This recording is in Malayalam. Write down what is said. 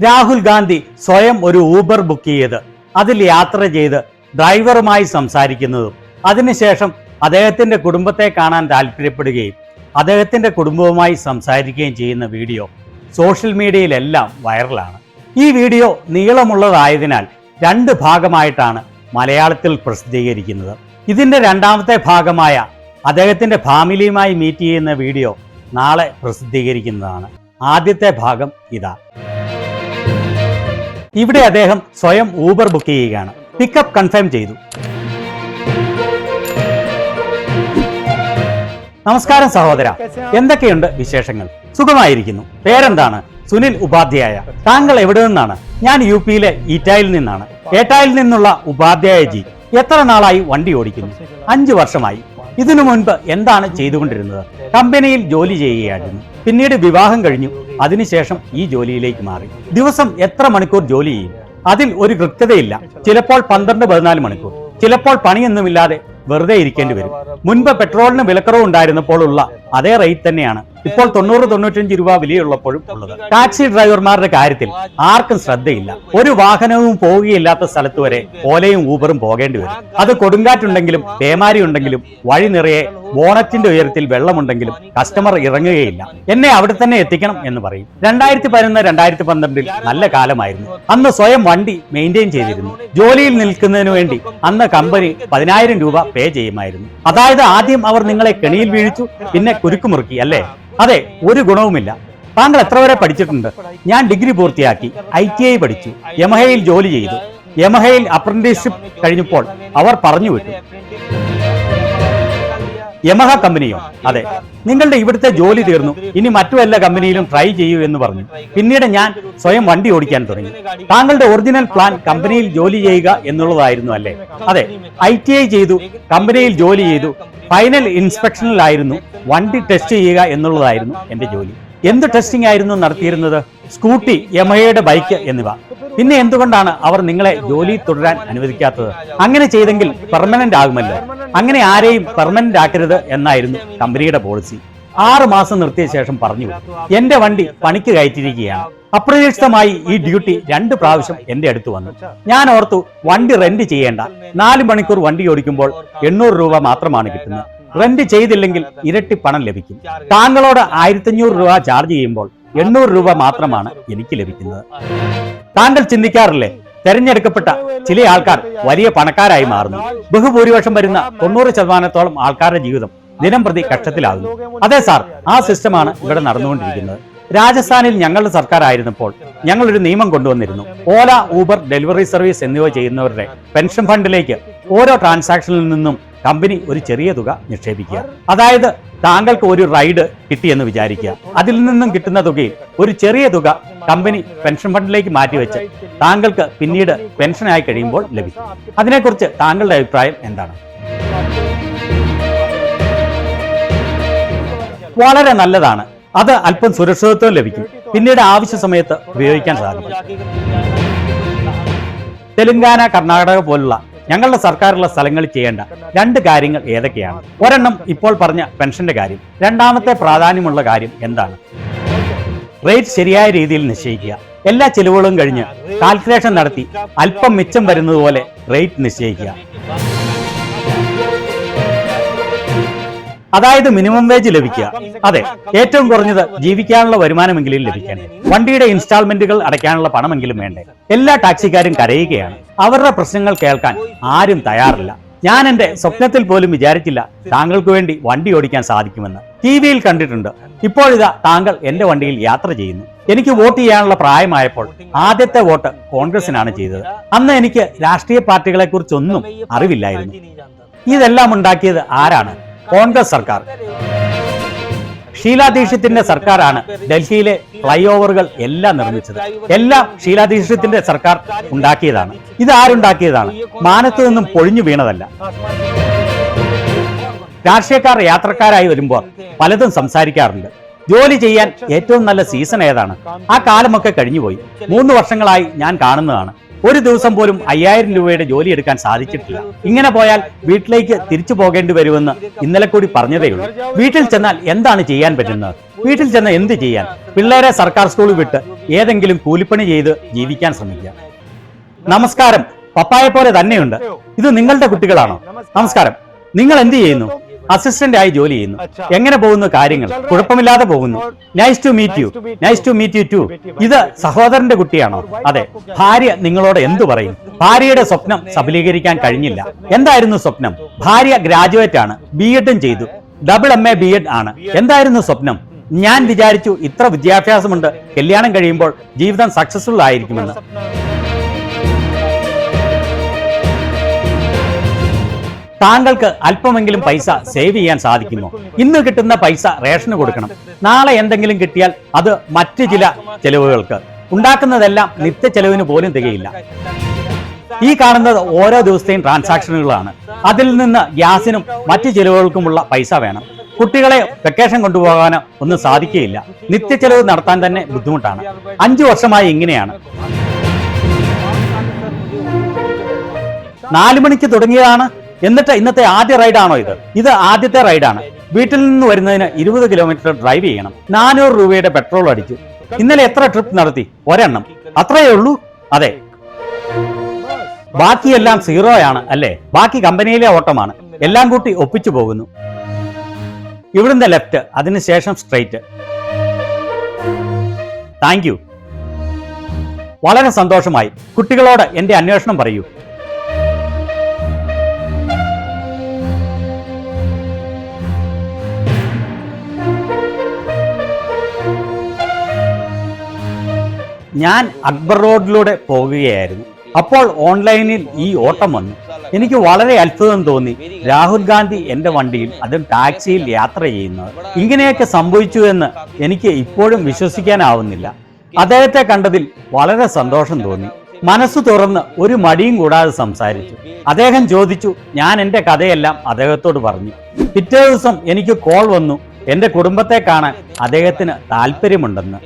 രാഹുൽ ഗാന്ധി സ്വയം ഒരു ഊബർ ബുക്ക് ചെയ്ത് അതിൽ യാത്ര ചെയ്ത് ഡ്രൈവറുമായി സംസാരിക്കുന്നതും അതിനുശേഷം അദ്ദേഹത്തിന്റെ കുടുംബത്തെ കാണാൻ താല്പര്യപ്പെടുകയും അദ്ദേഹത്തിന്റെ കുടുംബവുമായി സംസാരിക്കുകയും ചെയ്യുന്ന വീഡിയോ സോഷ്യൽ മീഡിയയിലെല്ലാം വൈറലാണ്. ഈ വീഡിയോ നീളമുള്ളതായതിനാൽ 2 ഭാഗമായിട്ടാണ് മലയാളത്തിൽ പ്രസിദ്ധീകരിക്കുന്നത്. ഇതിന്റെ 2ാമത്തെ ഭാഗമായ അദ്ദേഹത്തിന്റെ ഫാമിലിയുമായി മീറ്റ് ചെയ്യുന്ന വീഡിയോ നാളെ പ്രസിദ്ധീകരിക്കുന്നതാണ്. ആദ്യത്തെ ഭാഗം ഇതാ. ഇവിടെ അദ്ദേഹം സ്വയം ഊബർ ബുക്ക് ചെയ്യുകയാണ്. പിക്കപ്പ് കൺഫേം ചെയ്തു. നമസ്കാരം സഹോദര, എന്തൊക്കെയുണ്ട് വിശേഷങ്ങൾ? സുഖമായിരിക്കുന്നു. പേരെന്താണ്? സുനിൽ ഉപാധ്യായ. താങ്കൾ എവിടെ നിന്നാണ്? ഞാൻ യുപിയിലെ ഈറ്റായിൽ നിന്നാണ്. ഏട്ടായിൽ നിന്നുള്ള ഉപാധ്യായ ജി. എത്ര നാളായി വണ്ടി ഓടിക്കുന്നു? 5 വർഷമായി. ഇതിനു മുൻപ് എന്താണ് ചെയ്തുകൊണ്ടിരുന്നത്? കമ്പനിയിൽ ജോലി ചെയ്യുകയായിരുന്നു. പിന്നീട് വിവാഹം കഴിഞ്ഞു. അതിനുശേഷം ഈ ജോലിയിലേക്ക് മാറി. ദിവസം എത്ര മണിക്കൂർ ജോലി ചെയ്യും? അതിൽ ഒരു കൃത്യതയില്ല. ചിലപ്പോൾ 12-14 മണിക്കൂർ, ചിലപ്പോൾ പണിയൊന്നുമില്ലാതെ വെറുതെ ഇരിക്കേണ്ടി വരും. മുൻപ് പെട്രോളിന് വിലക്കുറവ് ഉണ്ടായിരുന്നപ്പോൾ ഉള്ള അതേ റേറ്റ് തന്നെയാണ് ഇപ്പോൾ 90-95 രൂപ വിലയുള്ളപ്പോഴും ഉള്ളത്. ടാക്സി ഡ്രൈവർമാരുടെ കാര്യത്തിൽ ആർക്കും ശ്രദ്ധയില്ല. ഒരു വാഹനവും പോവുകയില്ലാത്ത സ്ഥലത്ത് വരെ ഓലയും ഊബറും പോകേണ്ടി വരും. അത് കൊടുങ്കാറ്റുണ്ടെങ്കിലും പേമാരി ഉണ്ടെങ്കിലും വഴി നിറയെ ബോണറ്റിന്റെ ഉയരത്തിൽ വെള്ളമുണ്ടെങ്കിലും കസ്റ്റമർ ഇറങ്ങുകയില്ല. എന്നെ അവിടെ തന്നെ എത്തിക്കണം എന്ന് പറയും. 2011-2012 നല്ല കാലമായിരുന്നു. അന്ന് സ്വയം വണ്ടി മെയിൻറ്റെയിൻ ചെയ്തിരുന്നു. ജോലിയിൽ നിൽക്കുന്നതിന് വേണ്ടി അന്ന് കമ്പനി 10,000 രൂപ പേ ചെയ്യുമായിരുന്നു. അതായത് ആദ്യം അവർ നിങ്ങളെ കെണിയിൽ വീഴിച്ചു, പിന്നെ കുരുക്കുമുറുക്കി അല്ലേ? അതെ, ഒരു ഗുണവുമില്ല. താങ്കൾ എത്ര വരെ പഠിച്ചിട്ടുണ്ട്? ഞാൻ ഡിഗ്രി പൂർത്തിയാക്കി. ITI പഠിച്ചു. യമഹയിൽ ജോലി ചെയ്തു. യമഹയിൽ അപ്രന്റീസ്ഷിപ്പ് കഴിഞ്ഞപ്പോൾ അവർ പറഞ്ഞു വിട്ടു. യമഹ കമ്പനിയോ? അതെ. നിങ്ങളുടെ ഇവിടുത്തെ ജോലി തീർന്നു, ഇനി മറ്റു വല്ല കമ്പനിയിലും ട്രൈ ചെയ്യൂ എന്ന് പറഞ്ഞു. പിന്നീട് ഞാൻ സ്വയം വണ്ടി ഓടിക്കാൻ തുടങ്ങി. താങ്കളുടെ ഒറിജിനൽ പ്ലാൻ കമ്പനിയിൽ ജോലി ചെയ്യുക എന്നുള്ളതായിരുന്നു അല്ലേ? അതെ. ITI ചെയ്തു, കമ്പനിയിൽ ജോലി ചെയ്തു. ഫൈനൽ ഇൻസ്പെക്ഷനിലായിരുന്നു. വണ്ടി ടെസ്റ്റ് ചെയ്യുക എന്നുള്ളതായിരുന്നു എന്റെ ജോലി. എന്ത് ടെസ്റ്റിംഗ് ആയിരുന്നു നടത്തിയിരുന്നത്? സ്കൂട്ടി, യമഹയുടെ ബൈക്ക് എന്നിവ. പിന്നെ എന്തുകൊണ്ടാണ് അവർ നിങ്ങളെ ജോലി തുടരാൻ അനുവദിക്കാത്തത്? അങ്ങനെ ചെയ്തെങ്കിൽ പെർമനന്റ് ആകുമല്ലോ. അങ്ങനെ ആരെയും പെർമനന്റ് ആക്കരുത് എന്നായിരുന്നു കമ്പനിയുടെ പോളിസി. 6 മാസം നിർത്തിയ ശേഷം പറഞ്ഞു, എന്റെ വണ്ടി പണിക്ക് കയറ്റിയിരിക്കുകയാണ്. അപ്രതീക്ഷിതമായി ഈ ഡ്യൂട്ടി 2 പ്രാവശ്യം എന്റെ അടുത്ത് വന്നു. ഞാൻ ഓർത്തു, വണ്ടി റെന്റ് ചെയ്യേണ്ട. 4 മണിക്കൂർ വണ്ടി ഓടിക്കുമ്പോൾ 800 രൂപ മാത്രമാണ് കിട്ടുന്നത്. റെന്റ് ചെയ്തില്ലെങ്കിൽ ഇരട്ടി പണം ലഭിക്കും. താങ്കളോട് 1500 രൂപ ചാർജ് ചെയ്യുമ്പോൾ 800 രൂപ മാത്രമാണ് എനിക്ക് ലഭിക്കുന്നത്. താങ്കൾ ചിന്തിക്കാറില്ലേ, തെരഞ്ഞെടുക്കപ്പെട്ട ചില ആൾക്കാർ വലിയ പണക്കാരായി മാറുന്നു. ബഹുഭൂരിപക്ഷം വരുന്ന 90% ആൾക്കാരുടെ ജീവിതം ദിനം പ്രതി കഷ്ടത്തിലാകുന്നു. അതെ സാർ, ആ സിസ്റ്റമാണ് ഇവിടെ നടന്നുകൊണ്ടിരിക്കുന്നത്. രാജസ്ഥാനിൽ ഞങ്ങളുടെ സർക്കാർ ആയിരുന്നപ്പോൾ ഞങ്ങൾ ഒരു നിയമം കൊണ്ടുവന്നിരുന്നു. ഓല, ഊബർ, ഡെലിവറി സർവീസ് എന്നിവ ചെയ്യുന്നവരുടെ പെൻഷൻ ഫണ്ടിലേക്ക് ഓരോ ട്രാൻസാക്ഷനിൽ നിന്നും കമ്പനി ഒരു ചെറിയ തുക നിക്ഷേപിക്കുക. അതായത് താങ്കൾക്ക് ഒരു റൈഡ് കിട്ടിയെന്ന് വിചാരിക്കുക. അതിൽ നിന്നും കിട്ടുന്ന തുകയിൽ ഒരു ചെറിയ തുക കമ്പനി പെൻഷൻ ഫണ്ടിലേക്ക് മാറ്റിവെച്ച് താങ്കൾക്ക് പിന്നീട് പെൻഷനായി കഴിയുമ്പോൾ ലഭിക്കും. അതിനെക്കുറിച്ച് താങ്കളുടെ അഭിപ്രായം എന്താണ്? വളരെ നല്ലതാണ്. അത് അല്പം സുരക്ഷിതത്വം ലഭിക്കും. പിന്നീട് ആവശ്യ സമയത്ത് ഉപയോഗിക്കാൻ സാധിക്കും. തെലങ്കാന, കർണാടക പോലുള്ള ഞങ്ങളുടെ സർക്കാരുള്ള സ്ഥലങ്ങളിൽ ചെയ്യേണ്ട 2 കാര്യങ്ങൾ ഏതൊക്കെയാണ്? ഒരെണ്ണം ഇപ്പോൾ പറഞ്ഞ പെൻഷന്റെ കാര്യം. 2ാമത്തെ പ്രാധാന്യമുള്ള കാര്യം എന്താണ്? റേറ്റ് ശരിയായ രീതിയിൽ നിശ്ചയിക്കുക. എല്ലാ ചെലവുകളും കഴിഞ്ഞ് കാൽക്കുലേഷൻ നടത്തി അല്പം മിച്ചം വരുന്നത് പോലെ റേറ്റ് നിശ്ചയിക്കുക. അതായത് മിനിമം വേജ് ലഭിക്കുക. അതെ, ഏറ്റവും കുറഞ്ഞത് ജീവിക്കാനുള്ള വരുമാനമെങ്കിലും ലഭിക്കണ്ടേ? വണ്ടിയുടെ ഇൻസ്റ്റാൾമെന്റുകൾ അടയ്ക്കാനുള്ള പണമെങ്കിലും വേണ്ടേ? എല്ലാ ടാക്സിക്കാരും കരയുകയാണ്. അവരുടെ പ്രശ്നങ്ങൾ കേൾക്കാൻ ആരും തയ്യാറില്ല. ഞാൻ എന്റെ സ്വപ്നത്തിൽ പോലും വിചാരിച്ചില്ല താങ്കൾക്ക് വേണ്ടി വണ്ടി ഓടിക്കാൻ സാധിക്കുമെന്ന്. TV-യിൽ കണ്ടിട്ടുണ്ട്. ഇപ്പോഴിതാ താങ്കൾ എന്റെ വണ്ടിയിൽ യാത്ര ചെയ്യുന്നു. എനിക്ക് വോട്ട് ചെയ്യാനുള്ള പ്രായമായപ്പോൾ ആദ്യത്തെ വോട്ട് കോൺഗ്രസിനാണ് ചെയ്തത്. അന്ന് എനിക്ക് രാഷ്ട്രീയ പാർട്ടികളെ കുറിച്ചൊന്നും അറിവില്ലായിരുന്നു. ഇതെല്ലാം ഉണ്ടാക്കിയത് ആരാണ്? കോൺഗ്രസ് സർക്കാർ. ഷീലാ ദീക്ഷിത്തിന്റെ സർക്കാരാണ് ഡൽഹിയിലെ ഫ്ലൈ ഓവറുകൾ എല്ലാം നിർമ്മിച്ചത്. എല്ലാം ഷീലാ ദീക്ഷിത്തിന്റെ സർക്കാർ ഉണ്ടാക്കിയതാണ്. ഇത് ആരുണ്ടാക്കിയതാണ്? മാനത്ത് നിന്നും പൊഴിഞ്ഞു വീണതല്ല. രാഷ്ട്രീയക്കാർ യാത്രക്കാരായി വരുമ്പോൾ പലതും സംസാരിക്കാറുണ്ട്. ജോലി ചെയ്യാൻ ഏറ്റവും നല്ല സീസൺ ഏതാണ്? ആ കാലമൊക്കെ കഴിഞ്ഞുപോയി. 3 വർഷങ്ങളായി ഞാൻ കാണുന്നതാണ്. ഒരു ദിവസം പോലും 5000 രൂപയുടെ ജോലി എടുക്കാൻ സാധിച്ചിട്ടില്ല. ഇങ്ങനെ പോയാൽ വീട്ടിലേക്ക് തിരിച്ചു പോകേണ്ടി വരുമെന്ന് ഇന്നലെ കൂടി പറഞ്ഞതേയുള്ളൂ. വീട്ടിൽ ചെന്നാൽ എന്താണ് ചെയ്യാൻ പറ്റുന്നത്? വീട്ടിൽ ചെന്ന് എന്ത് ചെയ്യാൻ? പിള്ളേരെ സർക്കാർ സ്കൂളിൽ വിട്ട് ഏതെങ്കിലും കൂലിപ്പണി ചെയ്ത് ജീവിക്കാൻ ശ്രമിക്കുക. നമസ്കാരം. പപ്പായെ പോലെ തന്നെയുണ്ട്. ഇത് നിങ്ങളുടെ കുട്ടികളാണോ? നമസ്കാരം. നിങ്ങൾ എന്ത് ചെയ്യുന്നു? അസിസ്റ്റന്റ് ആയി ജോലി ചെയ്യുന്നു. എങ്ങനെ പോകുന്നു കാര്യങ്ങൾ? കുഴപ്പമില്ലാതെ പോകുന്നു. Nice to meet you. Nice to meet you too. ഇത് സഹോദരന്റെ കുട്ടിയാണോ? അതെ. ഭാര്യ നിങ്ങളോട് എന്തു പറയും? ഭാര്യയുടെ സ്വപ്നം സഫലീകരിക്കാൻ കഴിഞ്ഞില്ല. എന്തായിരുന്നു സ്വപ്നം? ഭാര്യ ഗ്രാജുവേറ്റ് ആണ്, BEd ചെയ്തു, MA BEd ആണ്. എന്തായിരുന്നു സ്വപ്നം? ഞാൻ വിചാരിച്ചു ഇത്ര വിദ്യാഭ്യാസമുണ്ട്, കല്യാണം കഴിയുമ്പോൾ ജീവിതം സക്സസ്ഫുൾ ആയിരിക്കുമെന്ന്. താങ്കൾക്ക് അല്പമെങ്കിലും പൈസ സേവ് ചെയ്യാൻ സാധിക്കുമോ? ഇന്ന് കിട്ടുന്ന പൈസ റേഷന് കൊടുക്കണം. നാളെ എന്തെങ്കിലും കിട്ടിയാൽ അത് മറ്റു ചില ചെലവുകൾക്ക്. ഉണ്ടാക്കുന്നതെല്ലാം നിത്യ ചെലവിന് പോലും തികയില്ല. ഈ കാണുന്നത് ഓരോ ദിവസത്തെയും ട്രാൻസാക്ഷനുകളാണ്. അതിൽ നിന്ന് ഗ്യാസിനും മറ്റു ചെലവുകൾക്കുമുള്ള പൈസ വേണം. കുട്ടികളെ വെക്കേഷൻ കൊണ്ടുപോകാനോ ഒന്നും സാധിക്കുകയില്ല. നിത്യ ചെലവ് നടത്താൻ തന്നെ ബുദ്ധിമുട്ടാണ്. 5 വർഷമായി ഇങ്ങനെയാണ്. 4 മണിക്ക് തുടങ്ങിയതാണ്. എന്നിട്ട് ഇന്നത്തെ ആദ്യ റൈഡാണോ ഇത്? ഇത് ആദ്യത്തെ റൈഡാണ്. വീട്ടിൽ നിന്ന് വരുന്നതിന് 20 കിലോമീറ്റർ ഡ്രൈവ് ചെയ്യണം. 400 രൂപയുടെ പെട്രോൾ അടിച്ചു. ഇന്നലെ എത്ര ട്രിപ്പ് നടത്തി? ഒരെണ്ണം. അത്രയേ ഉള്ളൂ? അതെ. ബാക്കിയെല്ലാം സീറോയാണ് അല്ലേ? ബാക്കി കമ്പനിയിലെ ഓട്ടമാണ്. എല്ലാം കൂട്ടി ഒപ്പിച്ചു പോകുന്നു. ഇവിടുന്ന് ലെഫ്റ്റ്, അതിനുശേഷം സ്ട്രെയിറ്റ്. Thank you. വളരെ സന്തോഷമായി. കുട്ടികളോട് എന്റെ അന്വേഷണം പറയൂ. ഞാൻ അക്ബർ റോഡിലൂടെ പോകുകയായിരുന്നു. അപ്പോൾ ഓൺലൈനിൽ ഈ ഓട്ടം വന്നു. എനിക്ക് വളരെ അത്ഭുതം തോന്നി. രാഹുൽ ഗാന്ധി എന്റെ വണ്ടിയിൽ, അതും ടാക്സിയിൽ യാത്ര ചെയ്യുന്നത്. ഇങ്ങനെയൊക്കെ സംഭവിച്ചു എന്ന് എനിക്ക് ഇപ്പോഴും വിശ്വസിക്കാനാവുന്നില്ല. അദ്ദേഹത്തെ കണ്ടതിൽ വളരെ സന്തോഷം തോന്നി. മനസ്സ് തുറന്ന് ഒരു മടിയും കൂടാതെ സംസാരിച്ചു. അദ്ദേഹം ചോദിച്ചു. ഞാൻ എന്റെ കഥയെല്ലാം അദ്ദേഹത്തോട് പറഞ്ഞു. പിറ്റേ ദിവസം എനിക്ക് കോൾ വന്നു. എന്റെ കുടുംബത്തെ കാണാൻ അദ്ദേഹത്തിന് താല്പര്യമുണ്ടെന്ന്.